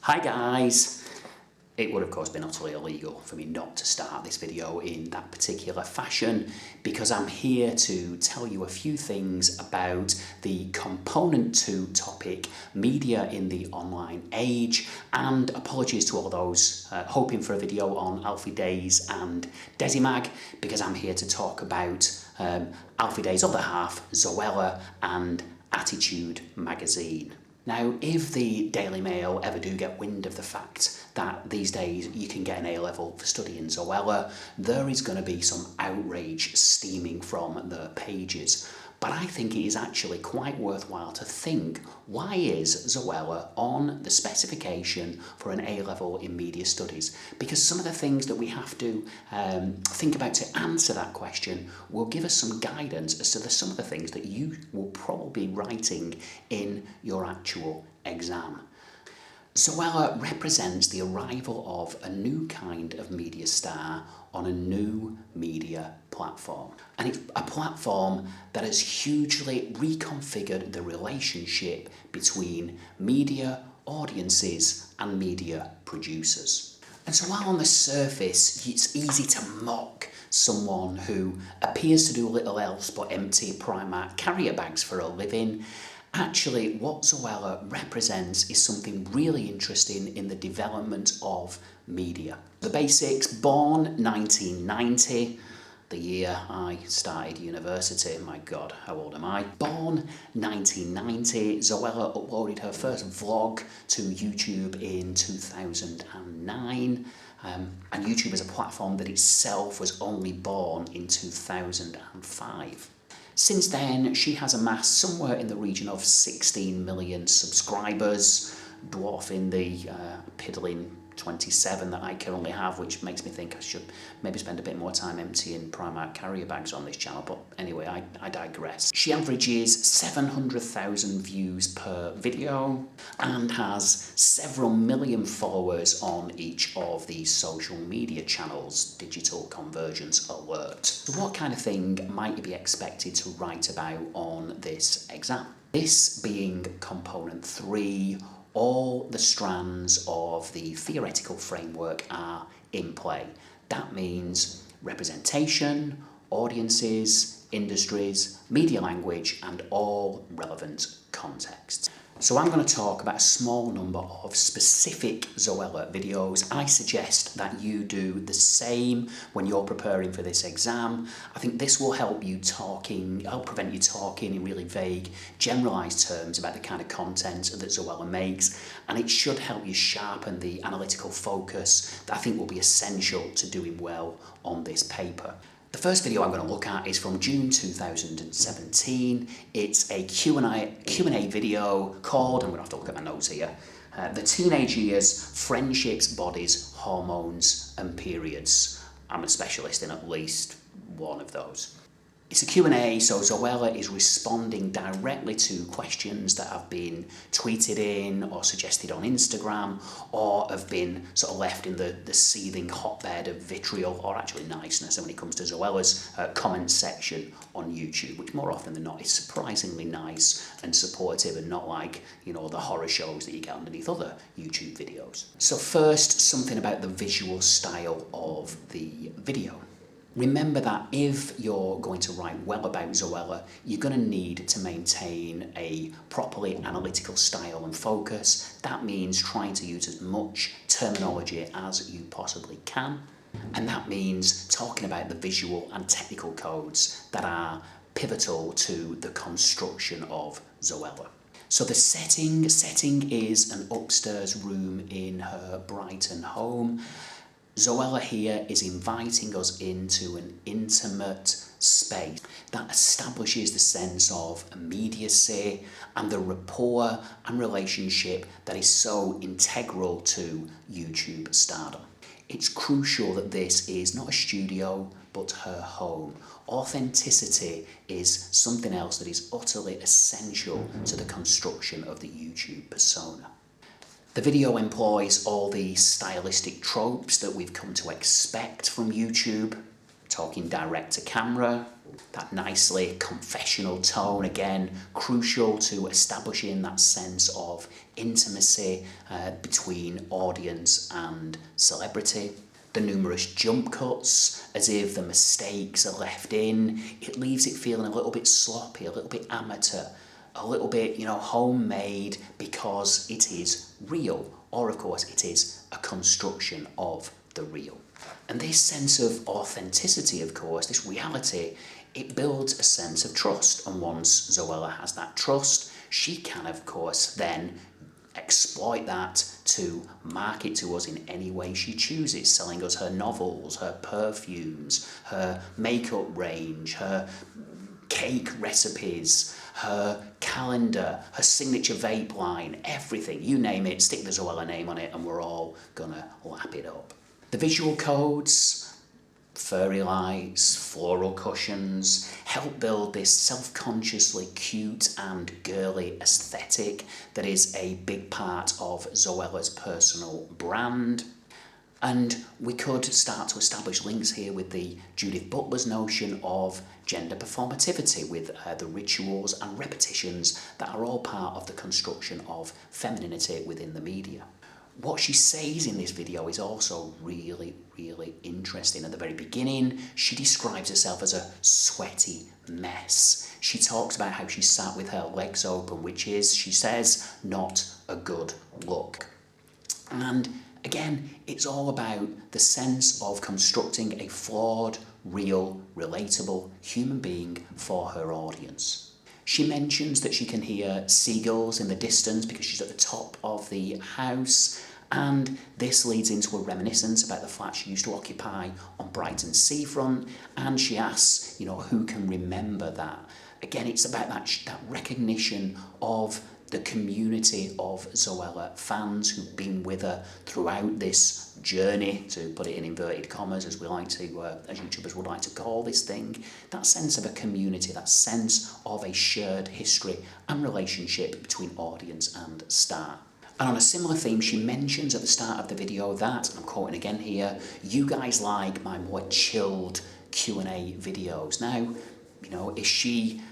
Hi guys! It would of course been utterly illegal for me not to start this video in that particular fashion because I'm here to tell you a few things about the component 2 topic, media in the online age, and apologies to all those hoping for a video on Alfie Dey's and Desimag because I'm here to talk about Alfie Dey's other half, Zoella and Attitude magazine. Now, if the Daily Mail ever do get wind of the fact that these days you can get an A-level for studying Zoella, there is going to be some outrage steaming from the pages. But I think it is actually quite worthwhile to think, why is Zoella on the specification for an A-level in media studies? Because some of the things that we have to think about to answer that question will give us some guidance as to some of the things that you will probably be writing in your actual exam. Zoella represents the arrival of a new kind of media star on a new media platform. And it's a platform that has hugely reconfigured the relationship between media audiences and media producers. And so while on the surface it's easy to mock someone who appears to do little else but empty Primark carrier bags for a living, actually, what Zoella represents is something really interesting in the development of media. The basics: born 1990, the year I started university. My God, how old am I? Born 1990, Zoella uploaded her first vlog to YouTube in 2009. And YouTube is a platform that itself was only born in 2005. Since then, she has amassed somewhere in the region of 16 million subscribers, dwarfing the piddling 27 that I currently have, which makes me think I should maybe spend a bit more time emptying Primark carrier bags on this channel, but anyway, I digress. She averages 700,000 views per video and has several million followers on each of these social media channels. Digital convergence alert. So what kind of thing might you be expected to write about on this exam? This being component 3, all the strands of the theoretical framework are in play. That means representation, audiences, industries, media language, and all relevant contexts. So I'm going to talk about a small number of specific Zoella videos. I suggest that you do the same when you're preparing for this exam. I think this will help prevent you talking in really vague, generalised terms about the kind of content that Zoella makes, and it should help you sharpen the analytical focus that I think will be essential to doing well on this paper. The first video I'm going to look at is from June 2017. It's a Q&A video called, I'm going to have to look at my notes here, The Teenage Years, Friendships, Bodies, Hormones and Periods. I'm a specialist in at least one of those. It's a Q&A, so Zoella is responding directly to questions that have been tweeted in or suggested on Instagram or have been sort of left in the seething hotbed of vitriol, or actually niceness, when it comes to Zoella's comment section on YouTube, which more often than not is surprisingly nice and supportive and not like, you know, the horror shows that you get underneath other YouTube videos. So first, something about the visual style of the video. Remember that if you're going to write well about Zoella, you're going to need to maintain a properly analytical style and focus. That means trying to use as much terminology as you possibly can. And that means talking about the visual and technical codes that are pivotal to the construction of Zoella. So the setting is an upstairs room in her Brighton home. Zoella here is inviting us into an intimate space that establishes the sense of immediacy and the rapport and relationship that is so integral to YouTube stardom. It's crucial that this is not a studio, but her home. Authenticity is something else that is utterly essential to the construction of the YouTube persona. The video employs all the stylistic tropes that we've come to expect from YouTube. talking direct to camera, that nicely confessional tone, again, crucial to establishing that sense of intimacy between audience and celebrity. The numerous jump cuts, as if the mistakes are left in. It leaves it feeling a little bit sloppy, a little bit amateur, a little bit, homemade, because it is real, or of course it is a construction of the real. And this sense of authenticity, of course, this reality, it builds a sense of trust. And once Zoella has that trust, she can, of course, then exploit that to market to us in any way she chooses, selling us her novels, her perfumes, her makeup range, her cake recipes, her calendar, her signature vape line, everything, you name it, stick the Zoella name on it and we're all gonna lap it up. The visual codes, furry lights, floral cushions, help build this self-consciously cute and girly aesthetic that is a big part of Zoella's personal brand. And we could start to establish links here with the Judith Butler's notion of gender performativity, with the rituals and repetitions that are all part of the construction of femininity within the media. What she says in this video is also really, really interesting. At the very beginning, she describes herself as a sweaty mess. She talks about how she sat with her legs open, which is, she says, not a good look. And again, it's all about the sense of constructing a flawed, real, relatable human being for her audience. She mentions that she can hear seagulls in the distance because she's at the top of the house, and this leads into a reminiscence about the flat she used to occupy on Brighton seafront, and she asks, who can remember that? Again, it's about that recognition of the community of Zoella fans who've been with her throughout this journey, to put it in inverted commas, as we like to, as YouTubers would like to call this thing. That sense of a community, that sense of a shared history and relationship between audience and star. And on a similar theme, she mentions at the start of the video that, and I'm quoting again here, you guys like my more chilled Q&A videos. Now, is she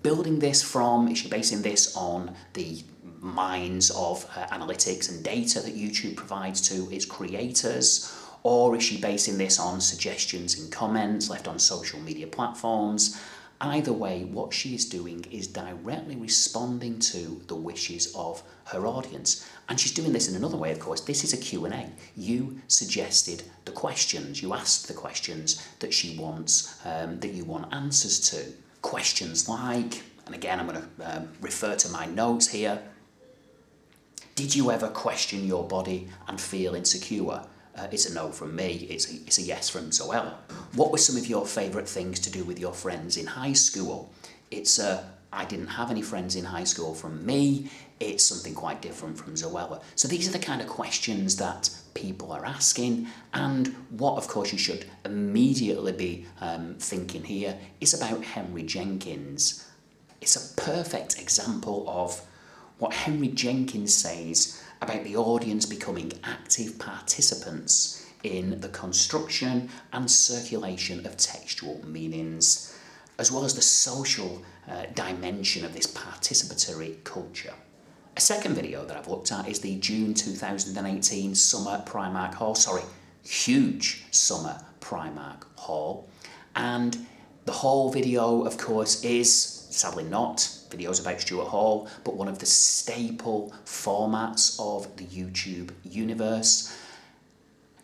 building this from, is she basing this on the minds of analytics and data that YouTube provides to its creators? Or is she basing this on suggestions and comments left on social media platforms? Either way, what she is doing is directly responding to the wishes of her audience. And she's doing this in another way, of course. This is a Q&A. You suggested the questions. You asked the questions that she wants, that you want answers to. Questions like, and again I'm going to refer to my notes here, did you ever question your body and feel insecure? It's a no from me, it's a yes from Zoella. What were some of your favourite things to do with your friends in high school? It's a I didn't have any friends in high school from me. It's something quite different from Zoella. So these are the kind of questions that people are asking, and what of course you should immediately be thinking here is about Henry Jenkins. It's a perfect example of what Henry Jenkins says about the audience becoming active participants in the construction and circulation of textual meanings, as well as the social dimension of this participatory culture. A second video that I've looked at is the June 2018 Summer Primark haul, huge Summer Primark haul. And the haul video, of course, is, sadly not, videos about Stuart Hall, but one of the staple formats of the YouTube universe.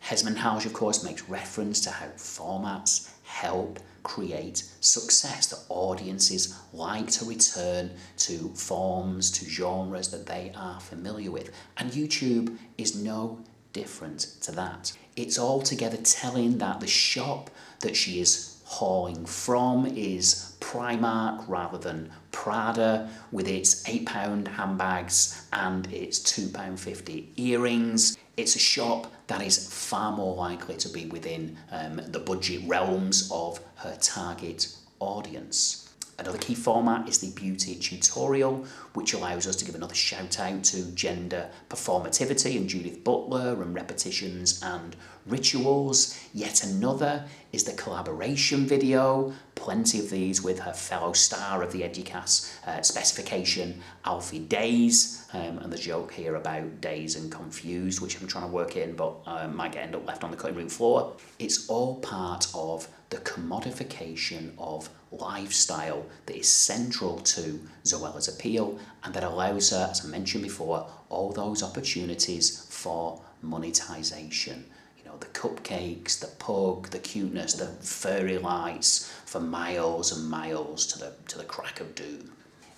Hesmonhauge, of course, makes reference to how formats help create success, that audiences like to return to forms, to genres that they are familiar with. And YouTube is no different to that. It's altogether telling that the shop that she is hauling from is Primark rather than Prada, with its £8 handbags and its £2.50 earrings. It's a shop that is far more likely to be within the budget realms of her target audience. Another key format is the beauty tutorial, which allows us to give another shout out to gender performativity and Judith Butler and repetitions and rituals. Yet another is the collaboration video, plenty of these with her fellow star of the EDUQAS specification, Alfie Days, and the joke here about Days and Confused, which I'm trying to work in, but might end up left on the cutting room floor. It's all part of the commodification of lifestyle that is central to Zoella's appeal and that allows her, as I mentioned before, all those opportunities for monetization. You know, the cupcakes, the pug, the cuteness, the furry lights for miles and miles to the crack of doom.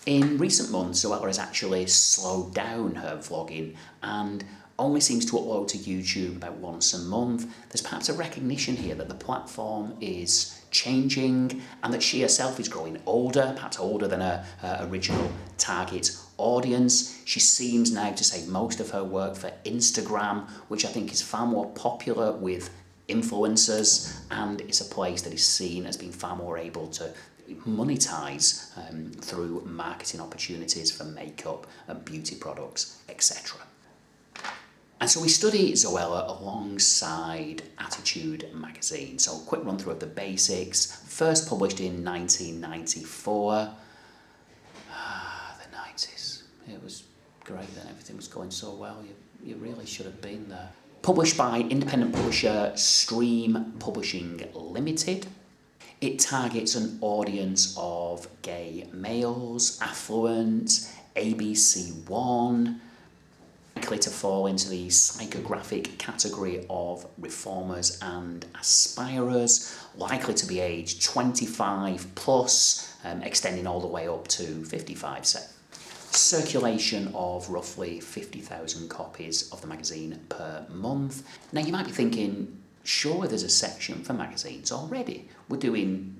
In recent months, Zoella has actually slowed down her vlogging and only seems to upload to YouTube about once a month. There's perhaps a recognition here that the platform is changing and that she herself is growing older, perhaps older than her original target audience. She seems now to save most of her work for Instagram, which I think is far more popular with influencers and is a place that is seen as being far more able to monetize through marketing opportunities for makeup and beauty products, etc. And so we study Zoella alongside Attitude magazine. So a quick run through of the basics. First published in 1994. The 90s. It was great then, everything was going so well. You really should have been there. Published by independent publisher Stream Publishing Limited. It targets an audience of gay males, affluent, ABC1, likely to fall into the psychographic category of reformers and aspirers, likely to be aged 25 plus, extending all the way up to 55, say. Circulation of roughly 50,000 copies of the magazine per month. Now you might be thinking, surely there's a section for magazines already. We're doing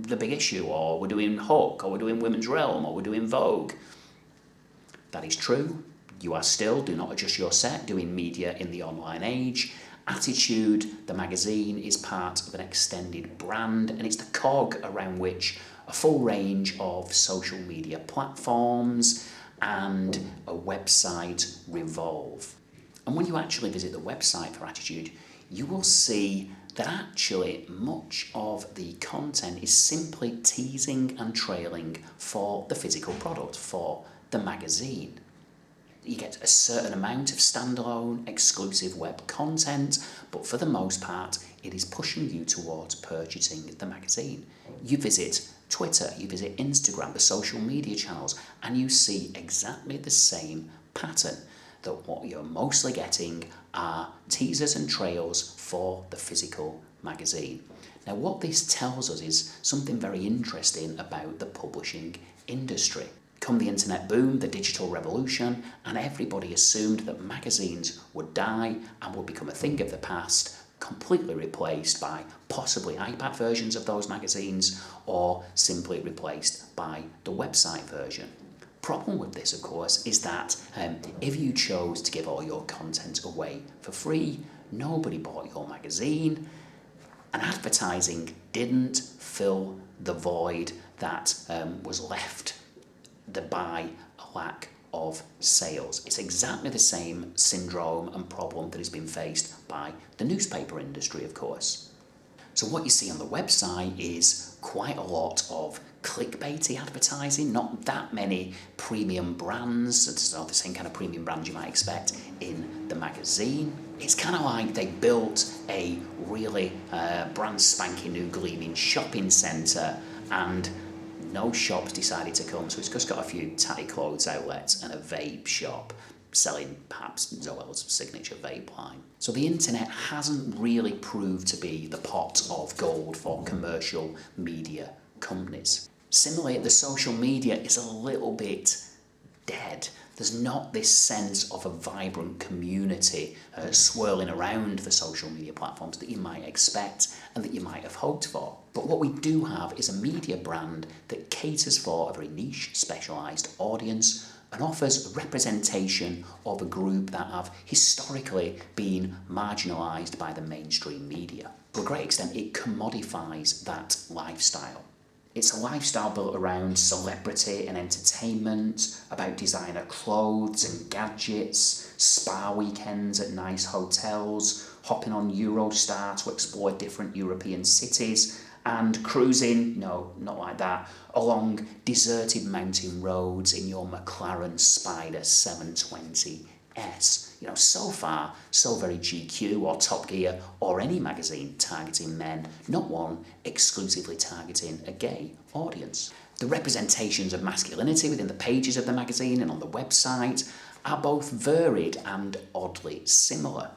The Big Issue, or we're doing Hook, or we're doing Women's Realm, or we're doing Vogue. That is true. You are still, do not adjust your set, doing media in the online age. Attitude, the magazine, is part of an extended brand, and it's the cog around which a full range of social media platforms and a website revolve. And when you actually visit the website for Attitude, you will see that actually much of the content is simply teasing and trailing for the physical product, for the magazine. You get a certain amount of standalone, exclusive web content, but for the most part, it is pushing you towards purchasing the magazine. You visit Twitter, you visit Instagram, the social media channels, and you see exactly the same pattern, that what you're mostly getting are teasers and trails for the physical magazine. Now, what this tells us is something very interesting about the publishing industry. Come the internet boom, the digital revolution, and everybody assumed that magazines would die and would become a thing of the past, completely replaced by possibly iPad versions of those magazines, or simply replaced by the website version. Problem with this, of course, is that if you chose to give all your content away for free, nobody bought your magazine, and advertising didn't fill the void that was left by a lack of sales. It's exactly the same syndrome and problem that has been faced by the newspaper industry, of course. So what you see on the website is quite a lot of clickbaity advertising, not that many premium brands, so the same kind of premium brands you might expect in the magazine. It's kind of like they built a really brand spanking new gleaming shopping centre and no shops decided to come, so it's just got a few tatty clothes outlets and a vape shop selling perhaps Zoella's signature vape line. So the internet hasn't really proved to be the pot of gold for commercial media companies. Similarly, the social media is a little bit dead. There's not this sense of a vibrant community swirling around the social media platforms that you might expect and that you might have hoped for. But what we do have is a media brand that caters for a very niche, specialised audience and offers a representation of a group that have historically been marginalised by the mainstream media. To a great extent, it commodifies that lifestyle. It's a lifestyle built around celebrity and entertainment, about designer clothes and gadgets, spa weekends at nice hotels, hopping on Eurostar to explore different European cities, and cruising, no, not like that, along deserted mountain roads in your McLaren Spider 720S. You know, so far, so very GQ or Top Gear or any magazine targeting men, not one exclusively targeting a gay audience. The representations of masculinity within the pages of the magazine and on the website are both varied and oddly similar.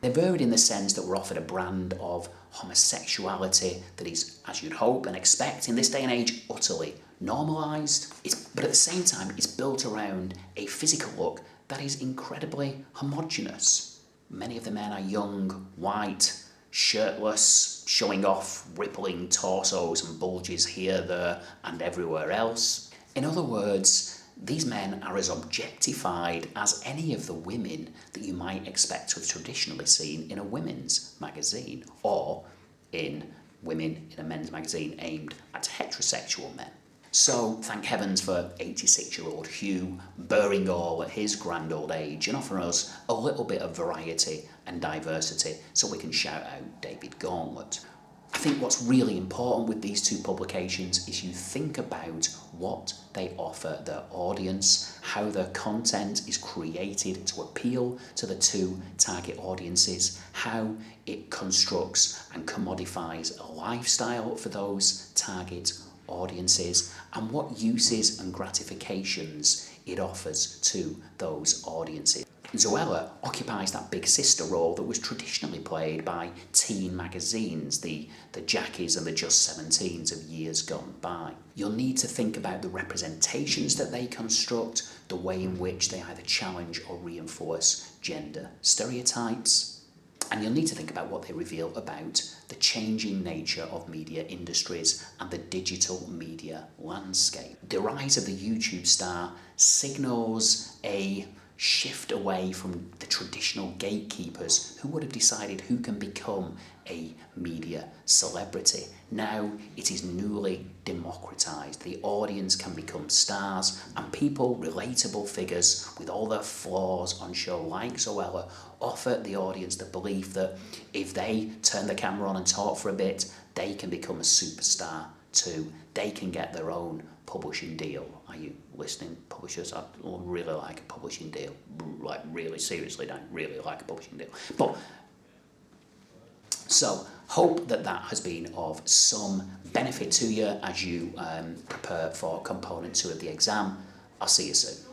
They're varied in the sense that we're offered a brand of homosexuality that is, as you'd hope and expect in this day and age, utterly normalised. But at the same time, it's built around a physical look that is incredibly homogenous. Many of the men are young, white, shirtless, showing off rippling torsos and bulges here, there and everywhere else. In other words, these men are as objectified as any of the women that you might expect to have traditionally seen in a women's magazine or in women in a men's magazine aimed at heterosexual men. So thank heavens for 86-year-old Hugh bearing all at his grand old age and offering us a little bit of variety and diversity so we can shout out David Gauntlet. I think what's really important with these two publications is you think about what they offer their audience, how their content is created to appeal to the two target audiences, how it constructs and commodifies a lifestyle for those target audiences, and what uses and gratifications it offers to those audiences. Zoella occupies that big sister role that was traditionally played by teen magazines, the Jackies and the Just 17s of years gone by. You'll need to think about the representations that they construct, the way in which they either challenge or reinforce gender stereotypes, and you'll need to think about what they reveal about the changing nature of media industries and the digital media landscape. The rise of the YouTube star signals a shift away from the traditional gatekeepers who would have decided who can become a media celebrity. Now it is newly democratised. The audience can become stars, and people, relatable figures with all their flaws on show like Zoella, offer the audience the belief that if they turn the camera on and talk for a bit, they can become a superstar too. They can get their own publishing deal. Are you listening, publishers? I'd really like a publishing deal. Like, really seriously, don't really like a publishing deal. But so hope that has been of some benefit to you as you prepare for component 2 of the exam. I'll see you soon.